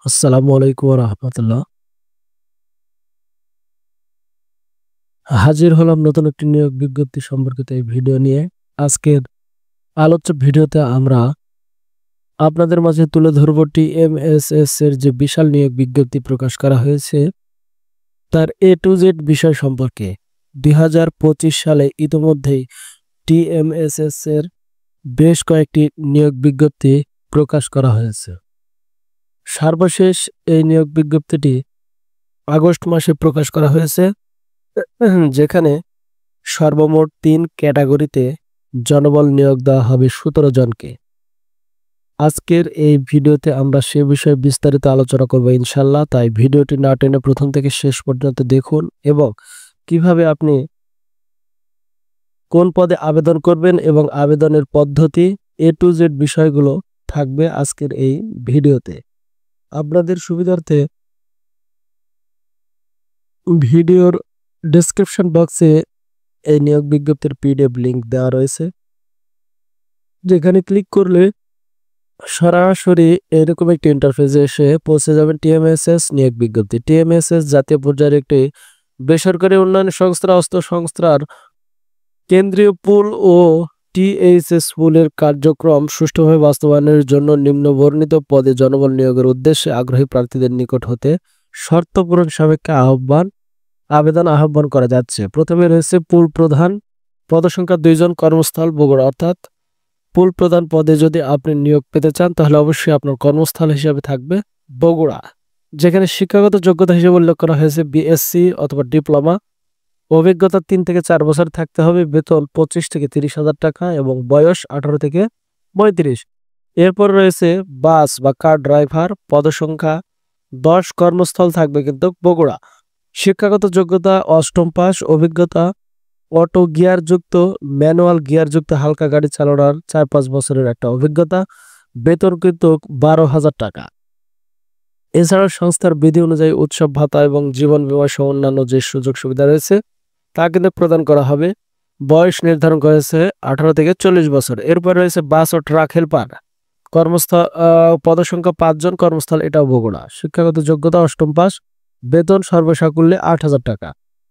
আসসালামু আলাইকুম ওয়া রাহমাতুল্লাহ। হাজির হলাম নতুন একটি নিয়োগ বিজ্ঞপ্তি সম্পর্কিত এই ভিডিও নিয়ে। আজকের আলোচ্য ভিডিওতে আমরা আপনাদের মাঝে তুলে ধরব টিএমএসএস এর যে বিশাল নিয়োগ বিজ্ঞপ্তি প্রকাশ করা হয়েছে তার A to Z বিষয় সম্পর্কে। 2025 সালে ইতোমধ্যেই টিএমএসএস এর বেশ কয়েকটি নিয়োগ বিজ্ঞপ্তি প্রকাশ করা হয়েছে। সর্বশেষ এই নিয়োগ বিজ্ঞপ্তিটি আগস্ট মাসে প্রকাশ করা হয়েছে, যেখানে সর্বমোট 3 ক্যাটাগরিতে জনবল নিয়োগ দেওয়া হবে 17 জনকে। আজকের এই ভিডিওতে আমরা সে বিষয়ে বিস্তারিত আলোচনা করব ইনশাল্লাহ। তাই ভিডিওটি না টেনে প্রথম থেকে শেষ পর্যন্ত দেখুন এবং কিভাবে আপনি কোন পদে আবেদন করবেন এবং আবেদনের পদ্ধতি A to Z বিষয়গুলো থাকবে আজকের এই ভিডিওতে। আপনাদের সুবিধার্থে ভিডিওর ডেসক্রিপশন বক্সে এই নিয়োগ বিজ্ঞপ্তির PDF লিংক দেওয়া রয়েছে, যেখানে ক্লিক করলে সরাসরি এরকম একটি ইন্টারফেসে এসে পৌঁছে যাবেন টিএমএসএস নিয়োগ বিজ্ঞপ্তি। টিএমএসএস জাতীয় পর্যায়ের একটি বেসরকারি উন্নয়ন সংস্থা সংস্থার কেন্দ্রীয় পুল ও টিএইচএস পুলের কার্যক্রম সুষ্ঠুভাবে বাস্তবায়নের জন্য নিম্ন বর্ণিত পদে জনবল নিয়োগের উদ্দেশ্যে আগ্রহী প্রার্থীদের নিকট হতে শর্ত পূরণ সাপেক্ষে আবেদন আহ্বান করা যাচ্ছে। প্রথমে রয়েছে পুল প্রধান, পদসংখ্যা 2 জন, কর্মস্থল বগুড়া। অর্থাৎ পুল প্রধান পদে যদি আপনি নিয়োগ পেতে চান তাহলে অবশ্যই আপনার কর্মস্থল হিসেবে থাকবে বগুড়া, যেখানে শিক্ষাগত যোগ্যতা হিসেবে উল্লেখ করা হয়েছে বিএসসি অথবা ডিপ্লোমা। অভিজ্ঞতা 3 থেকে 4 বছর থাকতে হবে। বেতন 25 থেকে 30,000 টাকা এবং বয়স 18 থেকে 35। এরপর রয়েছে বাস বা কার ড্রাইভার, পদসংখ্যা 10, কর্মস্থল থাকবে কিন্তু বগুড়া। শিক্ষাগত যোগ্যতা 8ম পাস, অভিজ্ঞতা অটো গিয়ারযুক্ত, ম্যানুয়াল গিয়ারযুক্ত হালকা গাড়ি চালানোর 4-5 বছরের একটা অভিজ্ঞতা। বেতন কিন্তু 12,000 টাকা। এছাড়াও সংস্থার বিধি অনুযায়ী উৎসব ভাতা এবং জীবন বীমা সহ অন্যান্য যে সুযোগ সুবিধা রয়েছে তা কিন্তু প্রদান করা হবে। বয়স নির্ধারণ করেছে 18 থেকে 40 বছর। এরপর রয়েছে বাস ও ট্রাক হেল্পার, কর্মস্থল পদসংখ্যা 5 জন, কর্মস্থল এটাও বগুড়া। শিক্ষাগত যোগ্যতা 8ম পাস, বেতন সর্বসাকুল্যে 8,000 টাকা।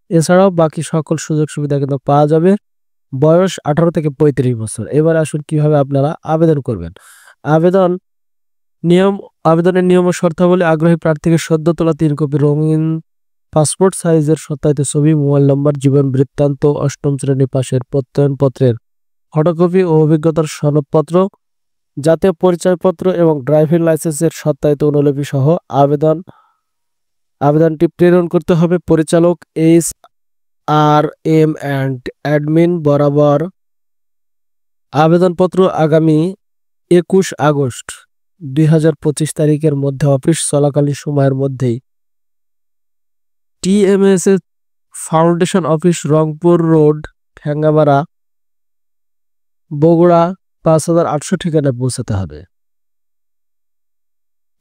এছাড়াও বাকি সকল সুযোগ সুবিধা কিন্তু পাওয়া যাবে। বয়স 18 থেকে 35 বছর। এবার আসুন কিভাবে আপনারা আবেদন করবেন। আবেদনের নিয়ম ও শর্তাবলী: আগ্রহী প্রার্থীকে সদ্য তোলা 3 কপি রঙিন পাসপোর্ট সাইজের সত্যায়িত ছবি, মোবাইল নম্বর, জীবন বৃত্তান্ত, 8ম শ্রেণী পাশের প্রত্যয়নপত্রের ফটোকপি ও অভিজ্ঞতার সনদপত্র, জাতীয় পরিচয়পত্র এবং ড্রাইভিং লাইসেন্সের সত্যায়িত অনুলিপি সহ আবেদনটি প্রেরণ করতে হবে পরিচালক HRM অ্যান্ড অ্যাডমিন বরাবর। আবেদনপত্র আগামী 21 আগস্ট 2025 তারিখের মধ্যে অফিস চলাকালীন সময়ের মধ্যেই TMSS foundation office, Rangpur road, Thengamara, Bogura 5800 ঠিকানায় পৌঁছাতে হবে।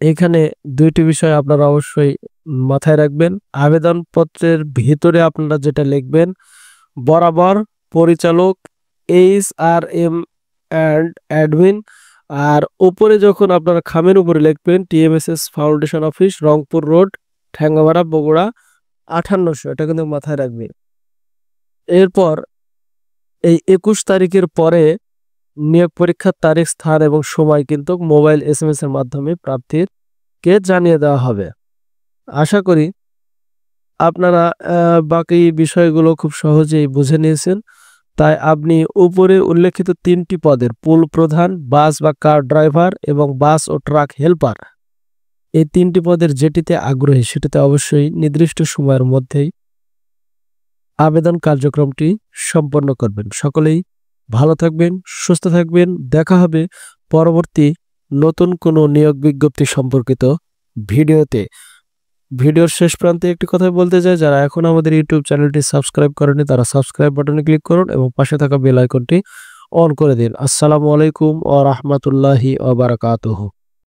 এখানে 2টি বিষয় আপনারা অবশ্যই মাথায় রাখবেন। আবেদনপত্রের ভিতরে আপনারা যেটা লিখবেন, বরাবর পরিচালক HRM অ্যান্ড অ্যাডমিন, আর উপরে যখন আপনারা খামের উপরে লিখবেন TMSS foundation office, Rangpur road, Thengamara, Bogura 5800, এটা কিন্তু মাথায় রাখবেন। এরপর এই 21 তারিখের পরে নিয়োগ পরীক্ষার তারিখ, স্থান এবং সময় কিন্তু মোবাইল SMS এর মাধ্যমে প্রার্থীকে জানিয়ে দেওয়া হবে। আশা করি আপনারা বাকি বিষয়গুলো খুব সহজেই বুঝে নিয়েছেন। তাই আপনি উপরে উল্লেখিত 3টি পদের পুল প্রধান, বাস বা কার ড্রাইভার এবং বাস ও ট্রাক হেল্পার, এই 3টি পদের যেটিতে আগ্রহী সেটিতে অবশ্যই নির্দিষ্ট সময়ের মধ্যেই আবেদন কার্যক্রমটি সম্পন্ন করবেন। সকলেই ভালো থাকবেন, সুস্থ থাকবেন। দেখা হবে পরবর্তী নতুন কোনো নিয়োগ বিজ্ঞপ্তি সম্পর্কিত ভিডিওতে। ভিডিওর শেষ প্রান্তে একটি কথা বলতে চাই, যারা এখন আমাদের ইউটিউব চ্যানেলটি সাবস্ক্রাইব করেনি তারা সাবস্ক্রাইব বাটনে ক্লিক করুন এবং পাশে থাকা বেল আইকনটি অন করে দিন। আসসালামু আলাইকুম ওয়া রাহমাতুল্লাহি ওয়া বারাকাতুহু।